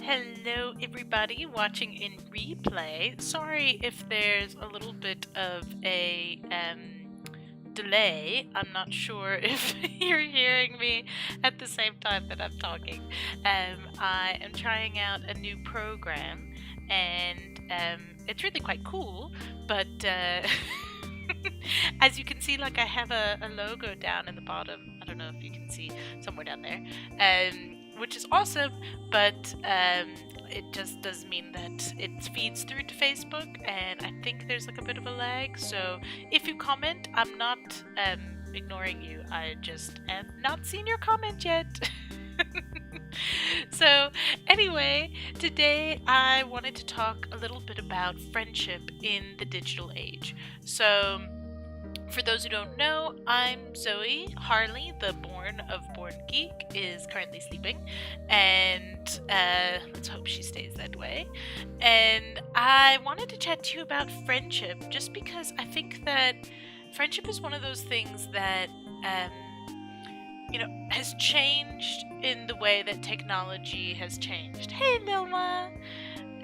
Hello, everybody watching in replay. Sorry if there's a little bit of a delay. I'm not sure if you're hearing me at the same time that I'm talking. I am trying out a new program, and it's really quite cool, but as you can see, like I have a logo down in the bottom. I don't know if you can see somewhere down there. Which is awesome, but it just does mean that it feeds through to Facebook, and I think there's like a bit of a lag. So if you comment, I'm not ignoring you. I just have not seen your comment yet. So anyway, today I wanted to talk a little bit about friendship in the digital age. So for those who don't know, I'm Zoe. Harley, the born of Born Geek, is currently sleeping, and let's hope she stays that way. And I wanted to chat to you about friendship, just because I think that friendship is one of those things that, has changed in the way that technology has changed. Hey, Milma!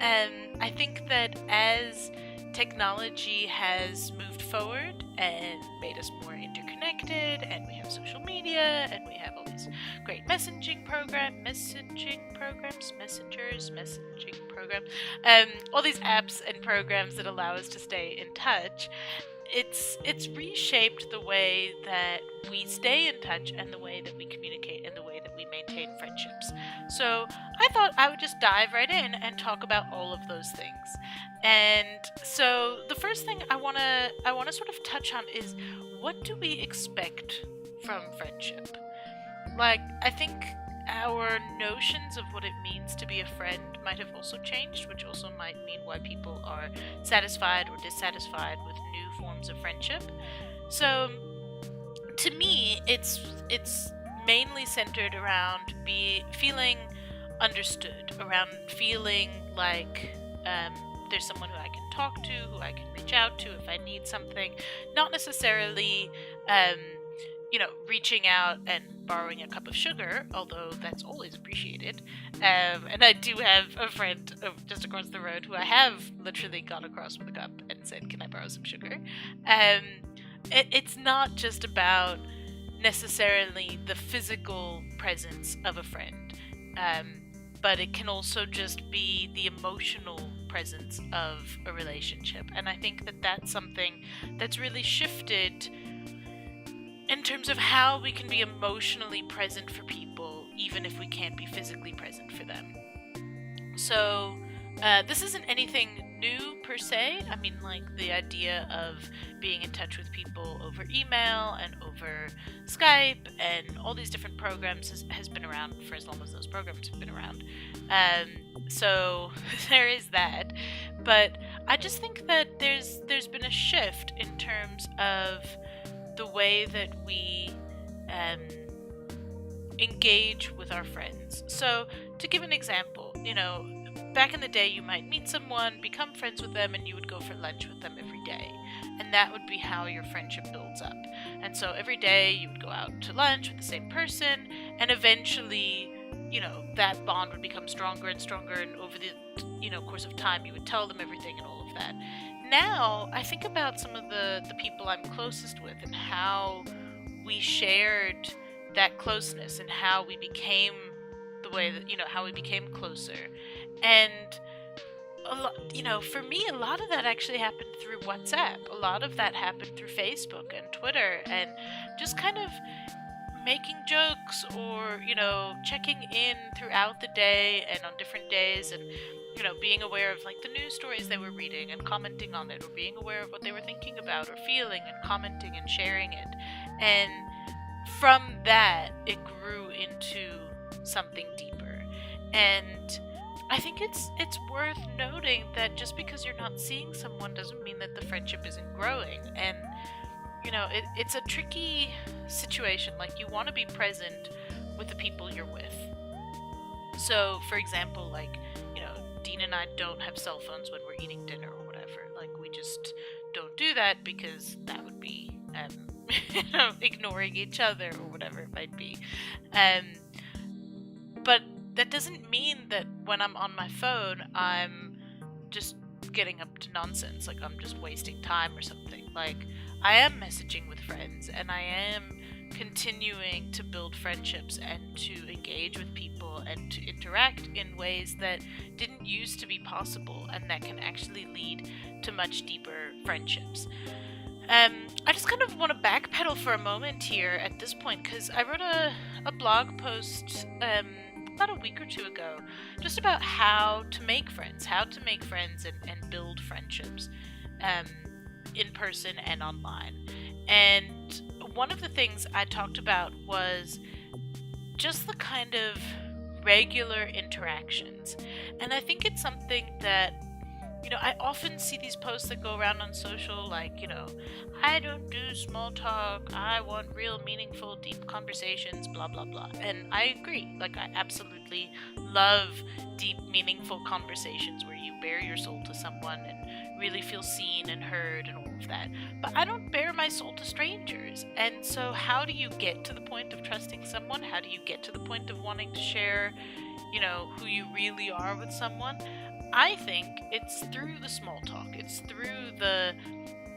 I think that as technology has moved forward and made us more interconnected, and we have social media, and we have all these great messaging programs, all these apps and programs that allow us to stay in touch. It's reshaped the way that we stay in touch, and the way that we communicate, and the way that we maintain friendships. So I thought I would just dive right in and talk about all of those things. And so the first thing I wanna sort of touch on is, what do we expect from friendship? Like, I think our notions of what it means to be a friend might have also changed, which also might mean why people are satisfied or dissatisfied with new forms of friendship. So to me, it's mainly centered around feeling understood, around feeling like there's someone who I can talk to, who I can reach out to if I need something. Not necessarily, reaching out and borrowing a cup of sugar, although that's always appreciated. And I do have a friend just across the road who I have literally gone across with a cup and said, "Can I borrow some sugar?" It's not just about necessarily the physical presence of a friend, but it can also just be the emotional presence of a relationship. And I think that that's something that's really shifted in terms of how we can be emotionally present for people, even if we can't be physically present for them. So this isn't anything new per se. I mean, like, the idea of being in touch with people over email and over Skype and all these different programs has been around for as long as those programs have been around. So there is that. But I just think that there's been a shift in terms of the way that we engage with our friends. So to give an example, back in the day, you might meet someone, become friends with them, and you would go for lunch with them every day. And that would be how your friendship builds up. And so every day you would go out to lunch with the same person, and eventually, that bond would become stronger and stronger, and over the, course of time, you would tell them everything and all of that. Now, I think about some of the people I'm closest with, and how we shared that closeness, and how we became the way that, how we became closer. And for me, a lot of that actually happened through WhatsApp. A lot of that happened through Facebook and Twitter, and just kind of making jokes, or checking in throughout the day and on different days, and being aware of like the news stories they were reading and commenting on it, or being aware of what they were thinking about or feeling and commenting and sharing it. And from that, it grew into something deeper. And I think it's worth noting that just because you're not seeing someone doesn't mean that the friendship isn't growing. And it's a tricky situation. Like, you want to be present with the people you're with. So for example, like, Dean and I don't have cell phones when we're eating dinner or whatever. Like, we just don't do that, because that would be ignoring each other, or whatever it might be. But that doesn't mean that when I'm on my phone, I'm just getting up to nonsense, like I'm just wasting time or something. Like, I am messaging with friends and I am continuing to build friendships and to engage with people and to interact in ways that didn't used to be possible and that can actually lead to much deeper friendships. I just kind of want to backpedal for a moment here at this point because I wrote a blog post about a week or two ago just about how to make friends, and build friendships um, in person and online. And one of the things I talked about was just the kind of regular interactions. And I think it's something that I often see these posts that go around on social, like, I don't do small talk, I want real, meaningful, deep conversations, blah, blah, blah. And I agree. Like, I absolutely love deep, meaningful conversations where you bare your soul to someone and really feel seen and heard and all of that. But I don't bare my soul to strangers. And so, how do you get to the point of trusting someone? How do you get to the point of wanting to share, who you really are with someone? I think it's through the small talk. It's through the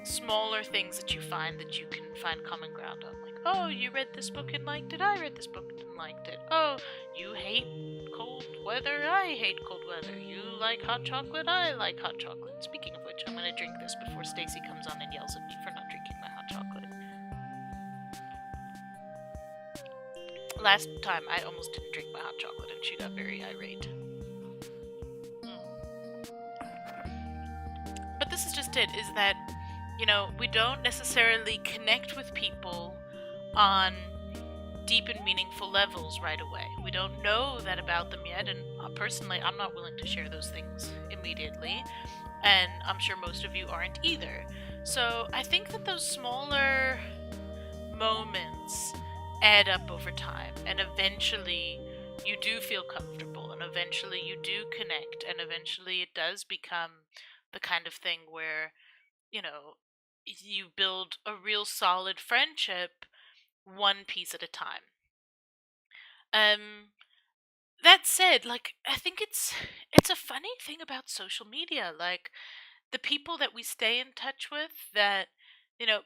smaller things that you can find common ground on. Like, oh, you read this book and liked it. I read this book and liked it. Oh, you hate cold weather. I hate cold weather. You like hot chocolate. I like hot chocolate. Speaking of which, I'm gonna drink this before Stacy comes on and yells at me for not drinking my hot chocolate. Last time, I almost didn't drink my hot chocolate and she got very irate. But this is just it, is that, we don't necessarily connect with people on deep and meaningful levels right away. We don't know that about them yet, and personally, I'm not willing to share those things immediately, and I'm sure most of you aren't either. So I think that those smaller moments add up over time, and eventually you do feel comfortable, and eventually you do connect, and eventually it does become the kind of thing where, you build a real solid friendship one piece at a time. Um, that said, like, I think it's a funny thing about social media. Like, the people that we stay in touch with that,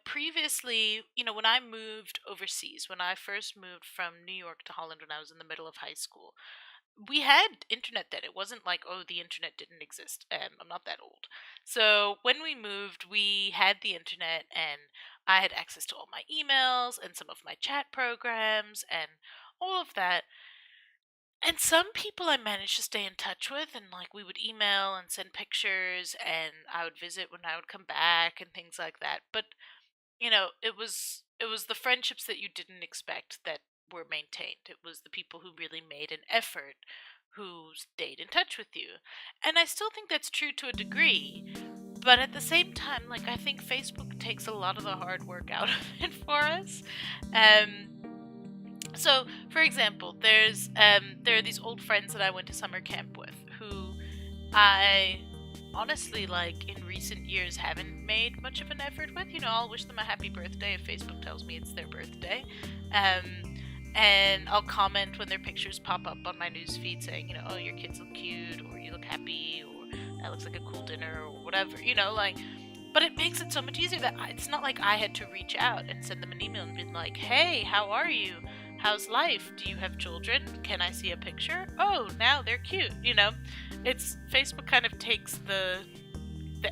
previously, when I moved overseas, when I first moved from New York to Holland when I was in the middle of high school, we had internet then. It wasn't like, oh, the internet didn't exist. I'm not that old. So when we moved, we had the internet and I had access to all my emails and some of my chat programs and all of that. And some people I managed to stay in touch with, and like we would email and send pictures, and I would visit when I would come back and things like that. But it was the friendships that you didn't expect that were maintained. It was the people who really made an effort who stayed in touch with you. And I still think that's true to a degree, but at the same time, like, I think Facebook takes a lot of the hard work out of it for us. So, for example, there are these old friends that I went to summer camp with who I honestly, like, in recent years haven't made much of an effort with. I'll wish them a happy birthday if Facebook tells me it's their birthday. And I'll comment when their pictures pop up on my newsfeed saying, oh, your kids look cute, or you look happy, or that looks like a cool dinner, or whatever, like. But it makes it so much easier that it's not like I had to reach out and send them an email and be like, hey, how are you? How's life? Do you have children? Can I see a picture? Oh, now they're cute, It's Facebook kind of takes the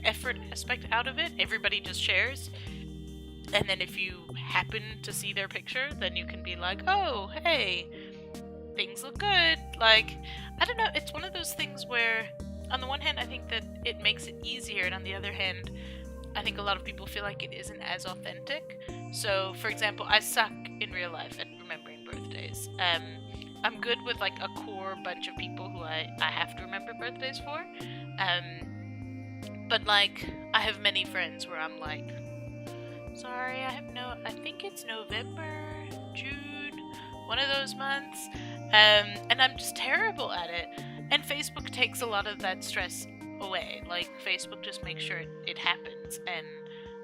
effort aspect out of it. Everybody just shares. And then if you happen to see their picture, then you can be like, oh, hey, things look good. Like, I don't know, it's one of those things where, on the one hand, I think that it makes it easier, and on the other hand, I think a lot of people feel like it isn't as authentic. So, for example, I suck in real life at remembering birthdays. I'm good with, like, a core bunch of people who I have to remember birthdays for. But, like, I have many friends where I'm like, sorry, I think it's November, June, one of those months. And I'm just terrible at it. And Facebook takes a lot of that stress away. Like, Facebook just makes sure it happens. And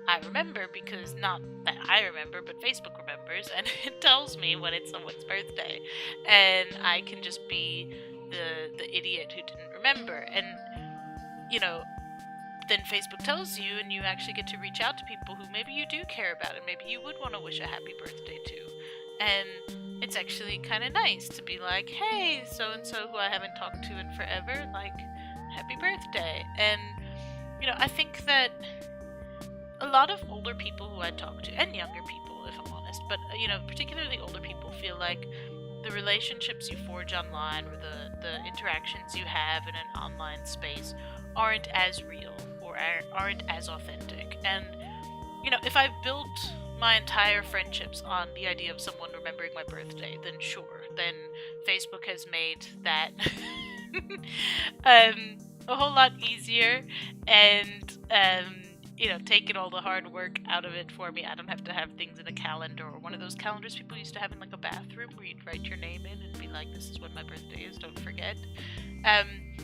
I remember, because not that I remember, but Facebook remembers, and it tells me when it's someone's birthday. And I can just be the idiot who didn't remember. And then Facebook tells you, and you actually get to reach out to people who maybe you do care about, and maybe you would want to wish a happy birthday to. And it's actually kind of nice to be like, hey, so and so who I haven't talked to in forever, like, happy birthday. And I think that a lot of older people who I talk to, and younger people, if I'm honest, but particularly older people, feel like the relationships you forge online, or the interactions you have in an online space, aren't as real or aren't as authentic. And if I've built my entire friendships on the idea of someone remembering my birthday, then sure, then Facebook has made that a whole lot easier, and taken all the hard work out of it for me. I don't have to have things in a calendar, or one of those calendars people used to have in like a bathroom where you'd write your name in and be like, this is when my birthday is, don't forget.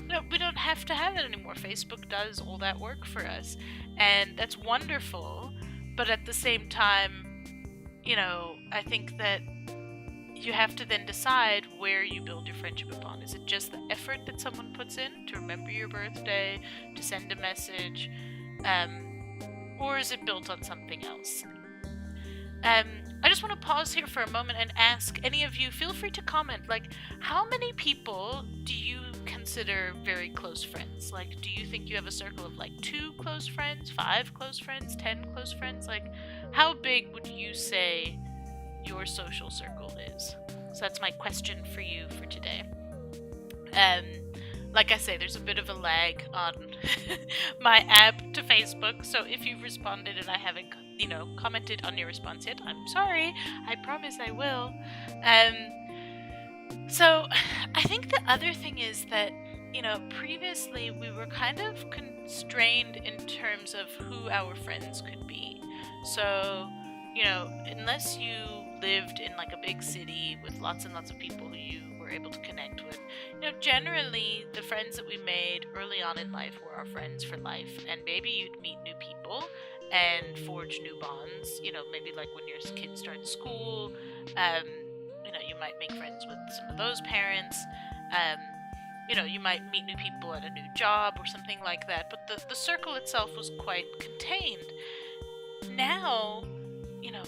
No, we don't have to have it anymore. Facebook does all that work for us, and that's wonderful. But at the same time, I think that you have to then decide where you build your friendship upon. Is it just the effort that someone puts in to remember your birthday, to send a message, or is it built on something else? I just want to pause here for a moment and ask any of you, feel free to comment, like, how many people do you consider very close friends? Like, do you think you have a circle of like 2 close friends, 5 close friends, 10 close friends? Like, how big would you say your social circle is? So that's my question for you for today. Like I say, there's a bit of a lag on my app to Facebook, so if you've responded and I haven't, commented on your response yet, I'm sorry. I promise I will. So I think the other thing is that, previously we were kind of constrained in terms of who our friends could be. So, unless you lived in like a big city with lots and lots of people who you were able to connect with, generally the friends that we made early on in life were our friends for life. And maybe you'd meet new people and forge new bonds, maybe like when your kids start school, you might make friends with some of those parents, you might meet new people at a new job or something like that, but the circle itself was quite contained. Now,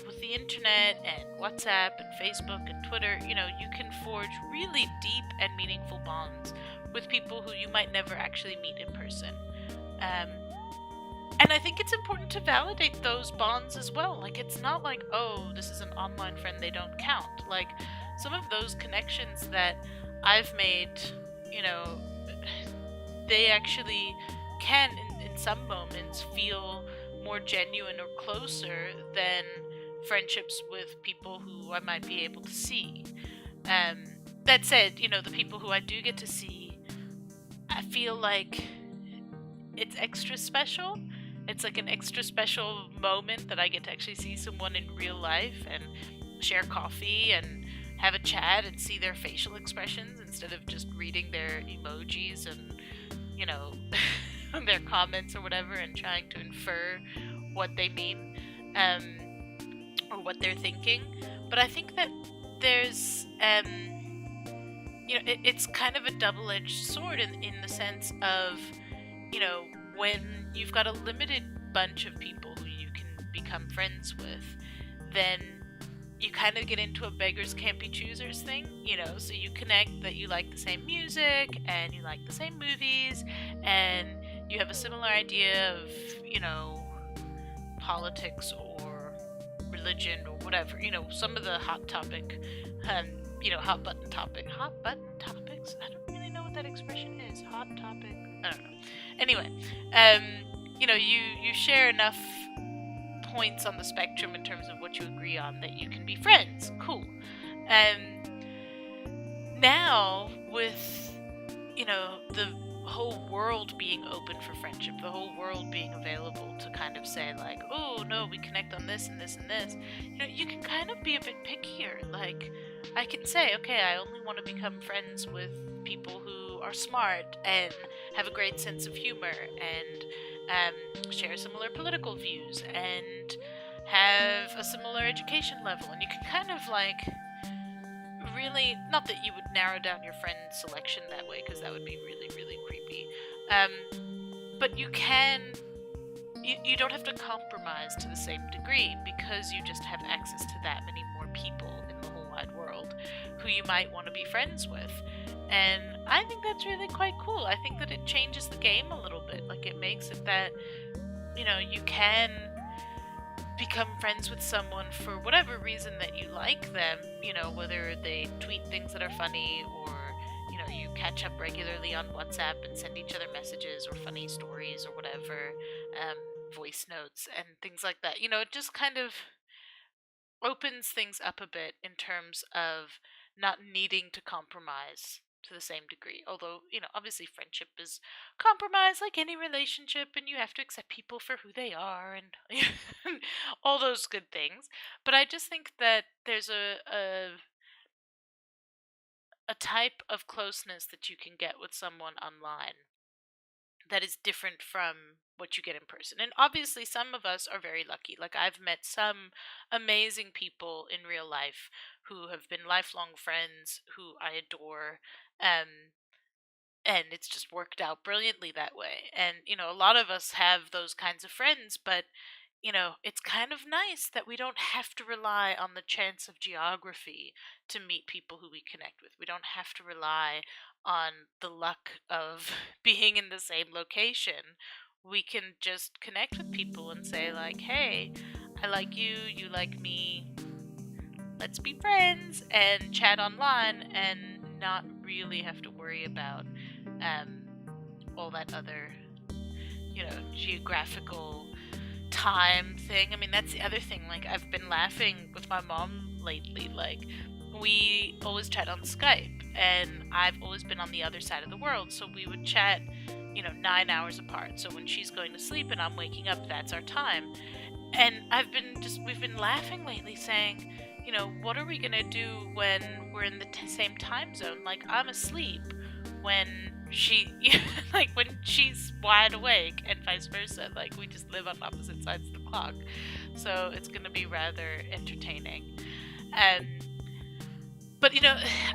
with the internet and WhatsApp and Facebook and Twitter, you can forge really deep and meaningful bonds with people who you might never actually meet in person. And I think it's important to validate those bonds as well. Like, it's not like, oh, this is an online friend, they don't count. Like, some of those connections that I've made, they actually can, in some moments, feel more genuine or closer than friendships with people who I might be able to see. That said, the people who I do get to see, I feel like it's extra special. It's like an extra special moment that I get to actually see someone in real life and share coffee and have a chat and see their facial expressions instead of just reading their emojis and, their comments or whatever and trying to infer what they mean, or what they're thinking. But I think that there's, it's kind of a double-edged sword in the sense of, when you've got a limited bunch of people who you can become friends with, then you kind of get into a beggars can't be choosers thing, so you connect that you like the same music and you like the same movies and you have a similar idea of, politics or religion or whatever, some of the hot topic, hot button topics. I don't really know what that expression is. Hot topic. I don't know. Anyway, you share enough points on the spectrum in terms of what you agree on that you can be friends. Cool. Now with, the whole world being open for friendship, the whole world being available to kind of say like, oh no, we connect on this and this and this, you can kind of be a bit pickier. Like, I can say, okay, I only want to become friends with people who are smart and have a great sense of humor and share similar political views and have a similar education level. And you can kind of like really, not that you would narrow down your friend selection that way, because that would be really, really creepy. Um, but you can, you don't have to compromise to the same degree, because you just have access to that many more people in the whole wide world who you might want to be friends with. And I think that's really quite cool. I think that it changes the game a little bit. Like, it makes it that, you can become friends with someone for whatever reason that you like them, whether they tweet things that are funny, or you catch up regularly on WhatsApp and send each other messages or funny stories or whatever, voice notes and things like that. It just kind of opens things up a bit in terms of not needing to compromise to the same degree. Although, obviously friendship is compromise like any relationship, and you have to accept people for who they are and all those good things. But I just think that there's a type of closeness that you can get with someone online that is different from what you get in person. And obviously some of us are very lucky. Like, I've met some amazing people in real life who have been lifelong friends who I adore. And it's just worked out brilliantly that way. And a lot of us have those kinds of friends, but it's kind of nice that we don't have to rely on the chance of geography to meet people who we connect with. We don't have to rely on the luck of being in the same location. We can just connect with people and say, like, hey, I like you, you like me, let's be friends, and chat online, and not really have to worry about all that other, geographical time thing. I mean, that's the other thing. Like, I've been laughing with my mom lately. Like, we always chat on Skype, and I've always been on the other side of the world, so we would chat, 9 hours apart. So when she's going to sleep and I'm waking up, that's our time. And we've been laughing lately, saying, what are we gonna do when we're in the same time zone? Like, I'm asleep when when she's wide awake, and vice versa. Like, we just live on opposite sides of the clock. So it's gonna be rather entertaining. But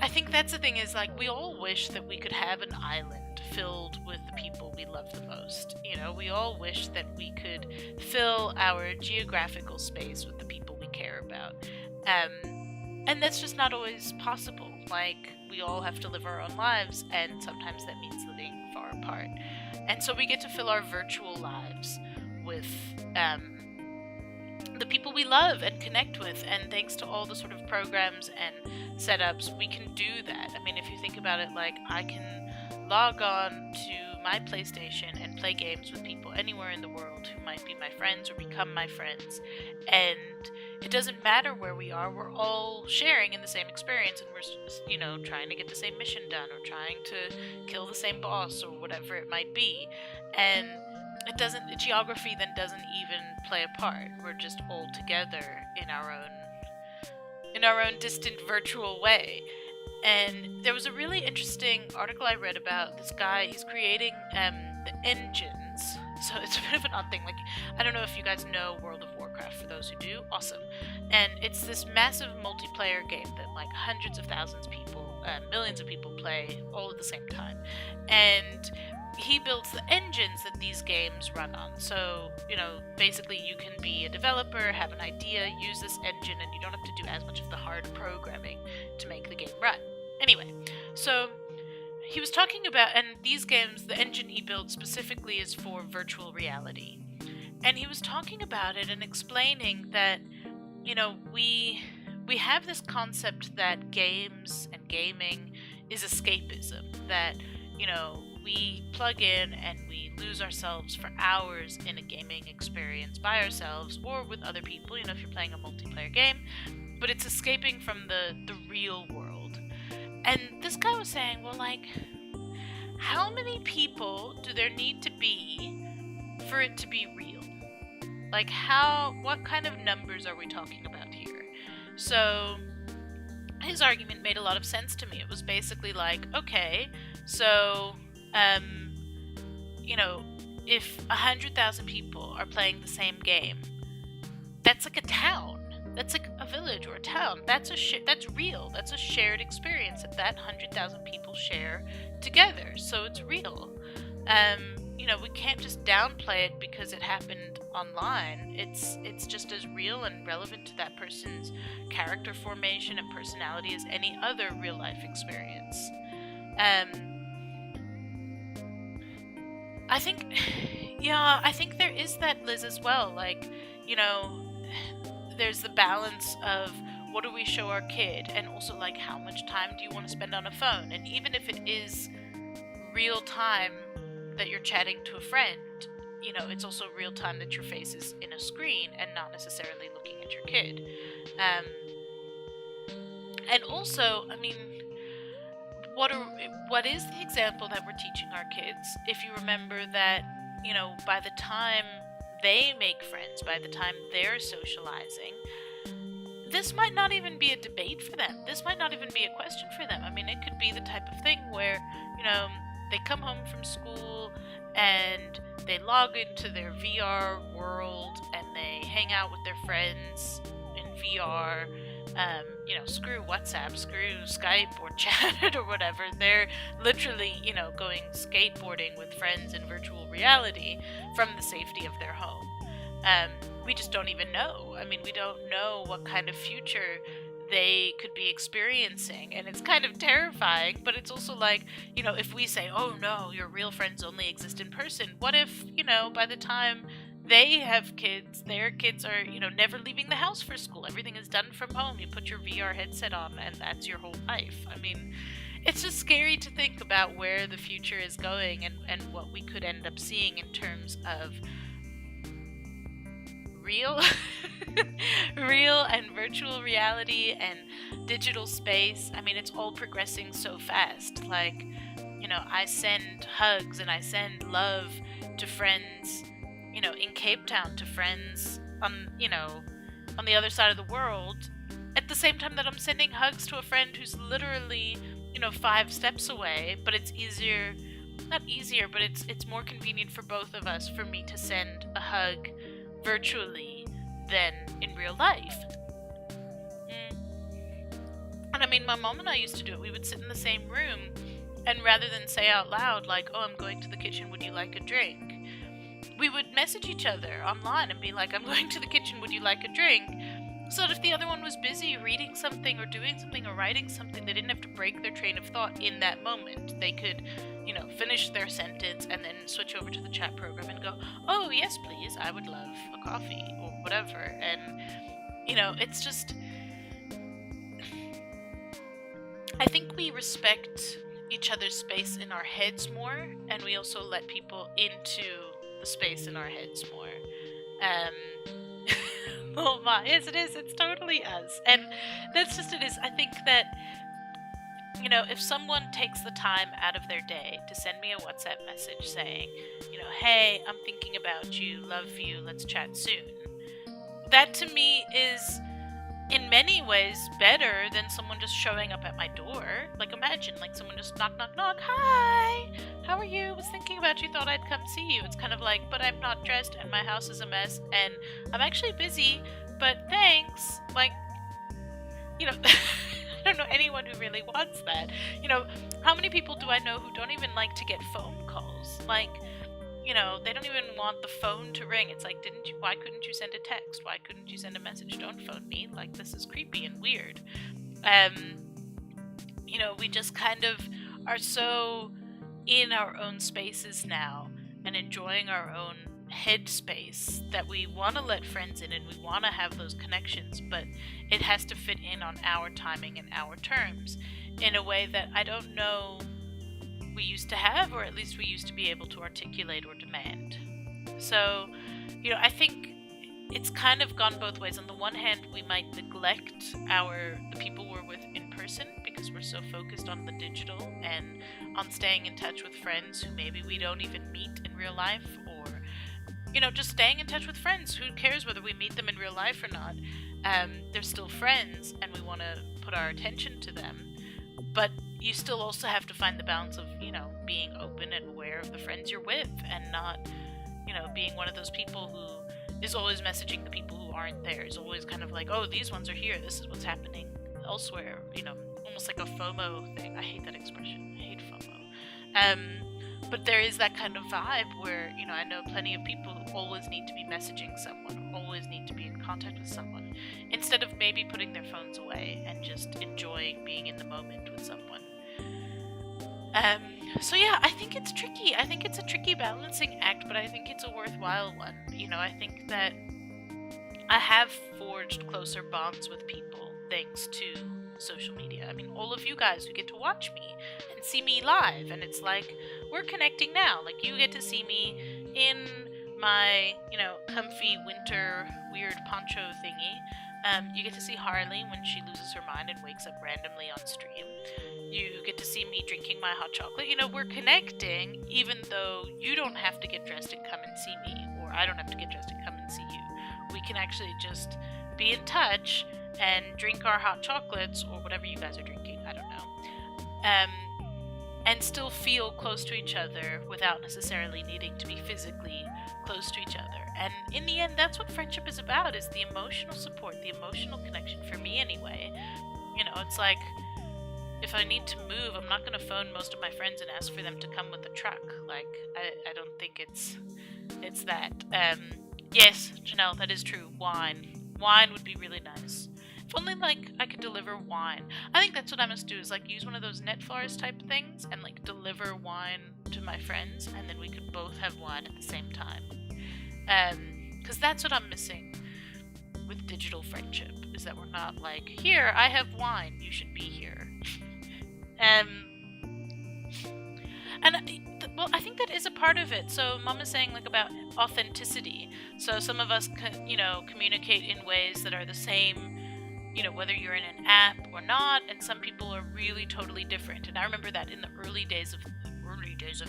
I think that's the thing, is like, we all wish that we could have an island filled with the people we love the most. We all wish that we could fill our geographical space with the people we care about. And that's just not always possible. Like, we all have to live our own lives, and sometimes that means living far apart. And so we get to fill our virtual lives with the people we love and connect with, and thanks to all the sort of programs and setups, we can do that. I mean, if you think about it, like, I can log on to my PlayStation and play games with people anywhere in the world who might be my friends or become my friends, and it doesn't matter where we are, we're all sharing in the same experience, and we're, trying to get the same mission done, or trying to kill the same boss, or whatever it might be. And geography then doesn't even play a part. We're just all together in our own distant virtual way. And there was a really interesting article I read about this guy. He's creating the engines. So it's a bit of an odd thing. Like, I don't know if you guys know World of Warcraft. For those who do, awesome. And it's this massive multiplayer game that, like, hundreds of thousands of people, millions of people play all at the same time. And he builds the engines that these games run on. So, basically you can be a developer, have an idea, use this engine, and you don't have to do as much of the hard programming to make the game run. Anyway, so he was talking about, and these games, the engine he built specifically is for virtual reality. And he was talking about it and explaining that, we have this concept that games and gaming is escapism, that, we plug in and we lose ourselves for hours in a gaming experience by ourselves or with other people, if you're playing a multiplayer game, but it's escaping from the real world. And this guy was saying, well, like, how many people do there need to be for it to be real? Like, what kind of numbers are we talking about here? So his argument made a lot of sense to me. It was basically like, okay, so if 100,000 people are playing the same game, that's like a town. That's like a village or a town. That's that's real. That's a shared experience that 100,000 people share together. So it's real. We can't just downplay it because it happened online. It's just as real and relevant to that person's character formation and personality as any other real life experience. I think, yeah, I think there is that, Liz, as well. Like, there's the balance of what do we show our kid, and also like how much time do you want to spend on a phone. And even if it is real time that you're chatting to a friend, it's also real time that your face is in a screen and not necessarily looking at your kid. And also, I mean, what is the example that we're teaching our kids? If you remember that, by the time they make friends, by the time they're socializing, this might not even be a debate for them. This might not even be a question for them. I mean, it could be the type of thing where, they come home from school and they log into their VR world and they hang out with their friends in VR. Screw WhatsApp, screw Skype or chat or whatever. They're literally, going skateboarding with friends in virtual reality from the safety of their home. We just don't even know. I mean, we don't know what kind of future they could be experiencing, and it's kind of terrifying, but it's also like, if we say, oh no, your real friends only exist in person, what if, by the time they have kids, their kids are, never leaving the house for school, everything is done from home, you put your VR headset on, and that's your whole life. I mean, it's just scary to think about where the future is going and what we could end up seeing in terms of real and virtual reality and digital space. I mean, it's all progressing so fast. Like, I send hugs and I send love to friends, in Cape Town, to friends on the other side of the world, at the same time that I'm sending hugs to a friend who's literally, 5 steps away. But it's not easier, but it's more convenient for both of us for me to send a hug virtually than in real life. And I mean, my mom and I used to do it. We would sit in the same room, and rather than say out loud, like, oh, I'm going to the kitchen, would you like a drink? We would message each other online and be like, I'm going to the kitchen, would you like a drink? So that if the other one was busy reading something or doing something or writing something, they didn't have to break their train of thought in that moment. They could, finish their sentence and then switch over to the chat program and go, oh, yes, please, I would love a coffee or whatever. And, it's just, I think we respect each other's space in our heads more, and we also let people into the space in our heads more. Oh my, yes it is, it's totally us. And that's just it is. I think that, if someone takes the time out of their day to send me a WhatsApp message saying, hey, I'm thinking about you, love you, let's chat soon. That to me is in many ways better than someone just showing up at my door. Like, imagine, like, someone just knock, knock, knock, hi, how are you? Was thinking about you, thought I'd come see you. It's kind of like, but I'm not dressed and my house is a mess and I'm actually busy, but thanks. Like, I don't know anyone who really wants that. How many people do I know who don't even like to get phone calls? Like, they don't even want the phone to ring. It's like, why couldn't you send a text? Why couldn't you send a message? Don't phone me. Like, this is creepy and weird. We just kind of are so in our own spaces now and enjoying our own headspace that we want to let friends in and we want to have those connections, but it has to fit in on our timing and our terms in a way that I don't know we used to have, or at least we used to be able to articulate or demand. So, I think it's kind of gone both ways. On the one hand, we might neglect the people we're with in person because we're so focused on the digital and on staying in touch with friends who maybe we don't even meet in real life, or just staying in touch with friends. Who cares whether we meet them in real life or not? They're still friends and we want to put our attention to them. But you still also have to find the balance of, being open and aware of the friends you're with and not, being one of those people who is always messaging the people who aren't there, is always kind of like, oh, these ones are here, this is what's happening elsewhere, almost like a FOMO thing. I hate that expression. I hate FOMO. But there is that kind of vibe where, I know plenty of people who always need to be messaging someone, always need to be in contact with someone, instead of maybe putting their phones away and just enjoying being in the moment with someone. So yeah, I think it's tricky. I think it's a tricky balancing act, but I think it's a worthwhile one. I think that I have forged closer bonds with people thanks to social media. I mean, all of you guys who get to watch me and see me live, and it's like, we're connecting now. Like, you get to see me in my, comfy winter weird poncho thingy. You get to see Harley when she loses her mind and wakes up randomly on stream. You get to see me drinking my hot chocolate. We're connecting, even though you don't have to get dressed and come and see me, or I don't have to get dressed and come and see you. We can actually just be in touch and drink our hot chocolates, or whatever you guys are drinking, I don't know, and still feel close to each other without necessarily needing to be physically close to each other. And in the end, that's what friendship is about, is the emotional support, the emotional connection, for me anyway. It's like, if I need to move, I'm not going to phone most of my friends and ask for them to come with a truck. Like, I don't think it's that. Yes, Janelle, that is true. Wine would be really nice. If only, I could deliver wine. I think that's what I must do, is, use one of those Netflix type things and, deliver wine to my friends, and then we could both have wine at the same time. Because that's what I'm missing with digital friendship, is that we're not here, I have wine, you should be here. I think that is a part of it. So Mom is saying about authenticity. So some of us communicate in ways that are the same, whether you're in an app or not, and some people are really totally different. And I remember that in the early days of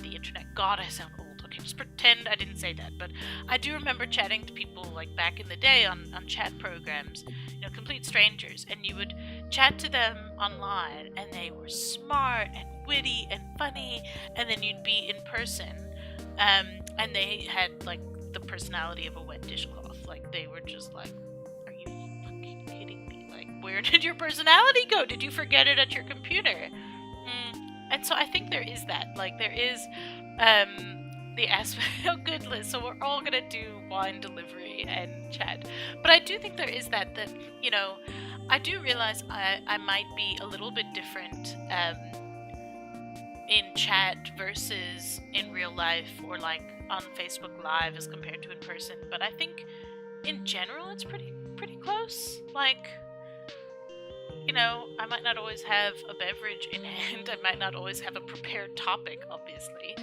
the internet. God, I sound old. Okay, just pretend I didn't say that. But I do remember chatting to people back in the day on chat programs, complete strangers, and you would chat to them online, and they were smart and witty and funny, and then you'd be in person, and they had the personality of a wet dishcloth. They were just are you fucking kidding me? Where did your personality go? Did you forget it at your computer? And so I think there is that. There is the aspect. Oh, good, Liz. So we're all gonna do wine delivery and chat. But I do think there is that I do realize I might be a little bit different in chat versus in real life, or on Facebook Live as compared to in person. But I think in general it's pretty close. I might not always have a beverage in hand. I might not always have a prepared topic, obviously.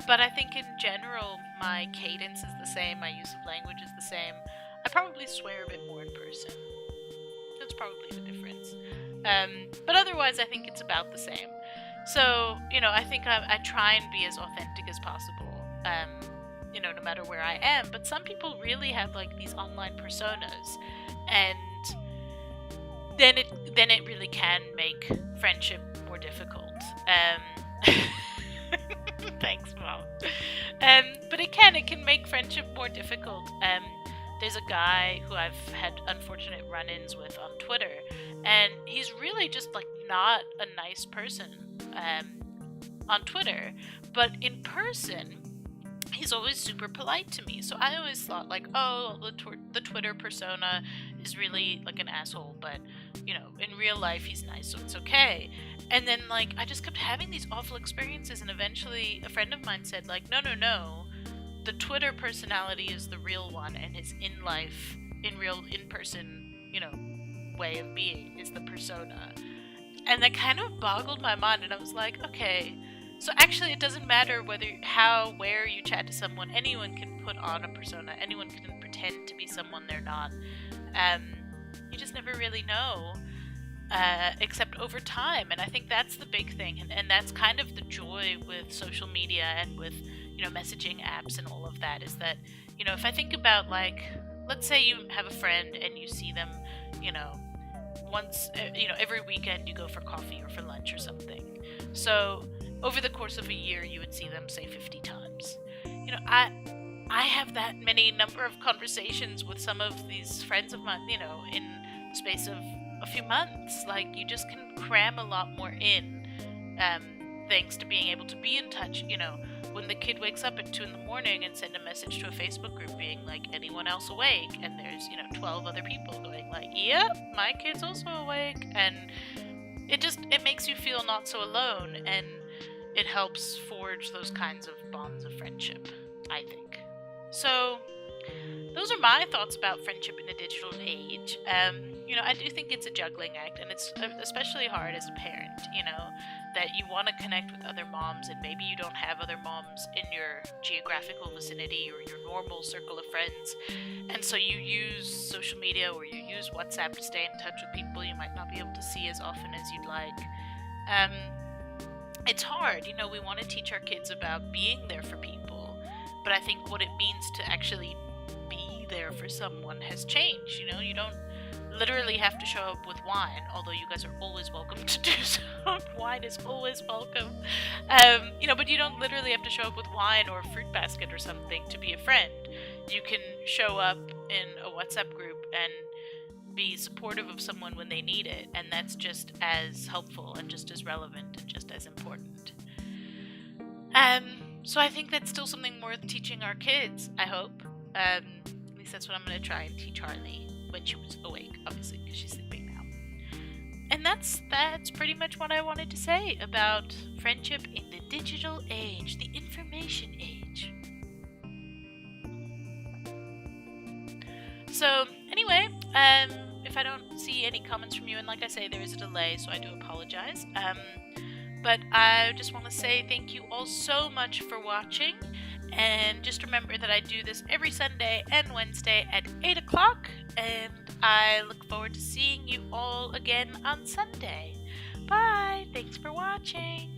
But I think in general, my cadence is the same, my use of language is the same. I probably swear a bit more in person. That's probably the difference. But otherwise, I think it's about the same. So, I think I try and be as authentic as possible, no matter where I am. But some people really have, these online personas, and then it really can make friendship more difficult. Thanks, Mom. But it can make friendship more difficult. There's a guy who I've had unfortunate run-ins with on Twitter, and he's really just not a nice person on Twitter, but in person he's always super polite to me. So I always thought the Twitter persona is really an asshole, but in real life he's nice, so it's okay. And then I just kept having these awful experiences, and eventually a friend of mine said no, the Twitter personality is the real one, and his in person way of being is the persona. And that kind of boggled my mind, and I was like, okay, so actually it doesn't matter where you chat to someone. Anyone can put on a persona, anyone can pretend to be someone they're not. You just never really know, except over time. And I think that's the big thing, and that's kind of the joy with social media and with messaging apps and all of that, is that if I think about let's say you have a friend and you see them once every weekend, you go for coffee or for lunch or something. So over the course of a year you would see them say 50 times. I have that many number of conversations with some of these friends of mine, in the space of a few months. Like, you just can cram a lot more in, thanks to being able to be in touch. When the kid wakes up at 2 in the morning and send a message to a Facebook group being like, anyone else awake? And there's, 12 other people going like, yep, my kid's also awake. And it makes you feel not so alone, and it helps forge those kinds of bonds of friendship, I think. So, those are my thoughts about friendship in a digital age. I do think it's a juggling act, and it's especially hard as a parent, that you want to connect with other moms, and maybe you don't have other moms in your geographical vicinity or your normal circle of friends, and so you use social media or you use WhatsApp to stay in touch with people you might not be able to see as often as you'd like. It's hard, we want to teach our kids about being there for people, but I think what it means to actually be there for someone has changed. You don't literally have to show up with wine, although you guys are always welcome to do so. Wine is always welcome. But you don't literally have to show up with wine or a fruit basket or something to be a friend. You can show up in a WhatsApp group and be supportive of someone when they need it, and that's just as helpful and just as relevant and just as important. So I think that's still something worth teaching our kids, I hope. At least that's what I'm going to try and teach Harley when she was awake, obviously, because she's sleeping now. And that's pretty much what I wanted to say about friendship in the digital age, the information age. So, anyway, if I don't see any comments from you, and like I say, there is a delay, so I do apologize. But I just want to say thank you all so much for watching, and just remember that I do this every Sunday and Wednesday at 8 o'clock, and I look forward to seeing you all again on Sunday. Bye! Thanks for watching!